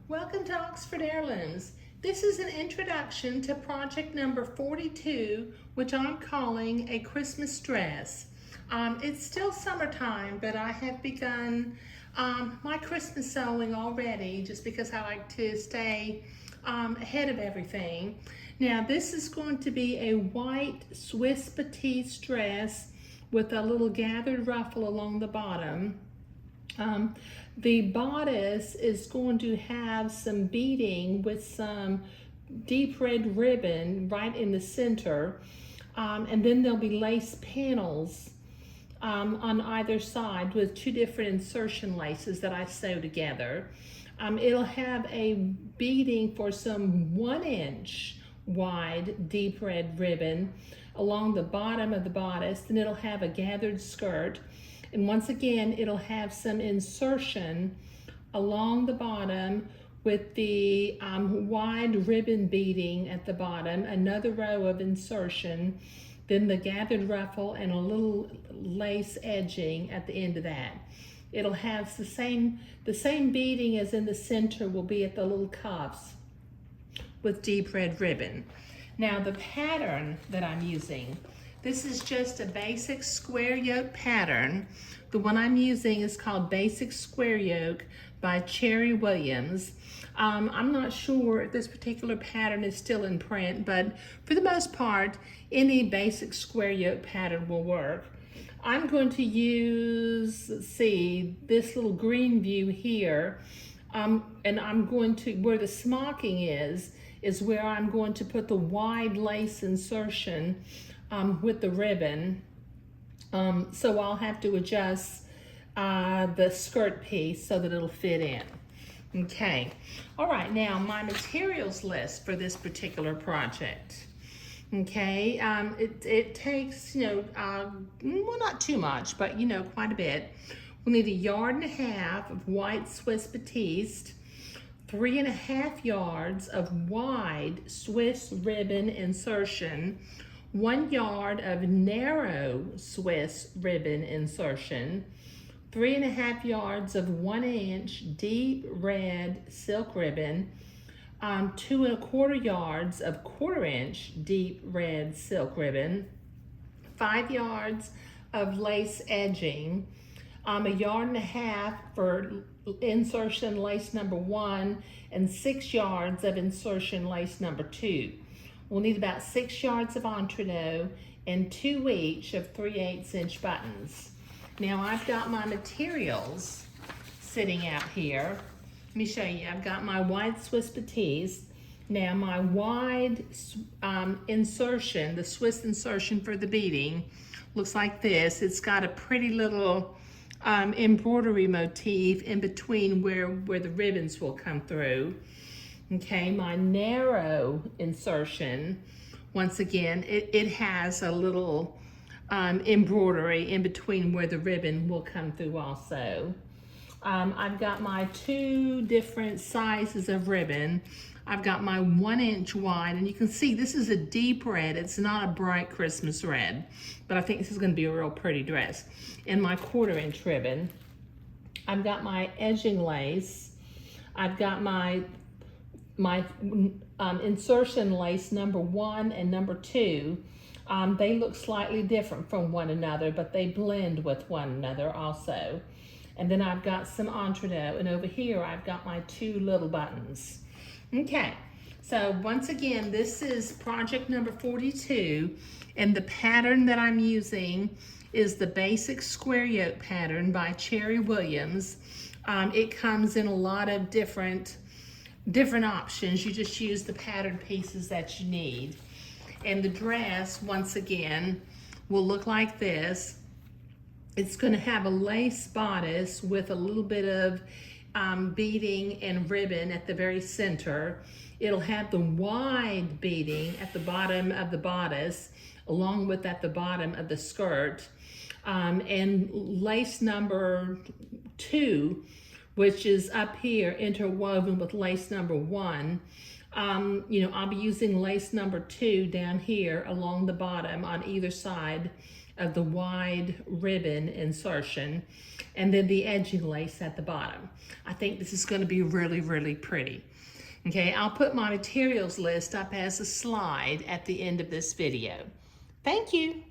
Welcome to Oxford Heirlooms. This is an introduction to project number 42, which I'm calling a Christmas dress. It's still summertime, but I have begun my Christmas sewing already just because I like to stay ahead of everything. Now this is going to be a white Swiss Batiste dress with a little gathered ruffle along the bottom. The bodice is going to have some beading with some deep red ribbon right in the center, and then there'll be lace panels on either side with two different insertion laces that I sew together. It'll have a beading for some 1-inch wide deep red ribbon along the bottom of the bodice. Then it'll have a gathered skirt. And once again, it'll have some insertion along the bottom with the wide ribbon beading at the bottom, another row of insertion, then the gathered ruffle and a little lace edging at the end of that. It'll have the same beading as in the center will be at the little cuffs with deep red ribbon. Now the pattern that I'm using, this is just a basic square yoke pattern. The one I'm using is called Basic Square Yoke by Cherry Williams. I'm not sure if this particular pattern is still in print, but for the most part, any basic square yoke pattern will work. I'm going to use, let's see, this little green view here, and I'm going to, where the smocking is where I'm going to put the wide lace insertion with the ribbon. So I'll have to adjust the skirt piece so that it'll fit in. Okay, all right, now my materials list for this particular project. Okay, it takes, well, not too much, but quite a bit. We'll need 1.5 yards of white Swiss Batiste, 3.5 yards of wide Swiss ribbon insertion, 1 yard of narrow Swiss ribbon insertion, 3.5 yards of 1-inch deep red silk ribbon, 2.25 yards of 1/4-inch deep red silk ribbon, 5 yards of lace edging, 1.5 yards for insertion lace number 1, and 6 yards of insertion lace number 2. We'll need about 6 yards of entrecot and 2 each of 3/8 inch buttons. Now I've got my materials sitting out here. Let me show you. I've got my white Swiss Batiste. Now my wide insertion, the Swiss insertion for the beading, looks like this. It's got a pretty little embroidery motif in between where the ribbons will come through. Okay, my narrow insertion, once again, it has a little embroidery in between where the ribbon will come through also. I've got my 2 different sizes of ribbon. I've got my 1-inch wide, and you can see this is a deep red. It's not a bright Christmas red, but I think this is going to be a real pretty dress. And my 1/4-inch ribbon. I've got my edging lace. I've got my insertion lace number 1 and number 2. They look slightly different from one another, but they blend with one another also. And then I've got some entrecot, and over here I've got my 2 little buttons. Okay, so once again, this is project number 42, and the pattern that I'm using is the Basic Square Yoke pattern by Cherry Williams. It comes in a lot of different options. You just use the pattern pieces that you need. And the dress, once again, will look like this. It's going to have a lace bodice with a little bit of beading and ribbon at the very center. It'll have the wide beading at the bottom of the bodice, along with at the bottom of the skirt. And lace number 2, which is up here, interwoven with lace number 1, I'll be using lace number 2 down here along the bottom on either side of the wide ribbon insertion, and then the edging lace at the bottom. I think this is going to be really, really pretty. Okay, I'll put my materials list up as a slide at the end of this video. Thank you.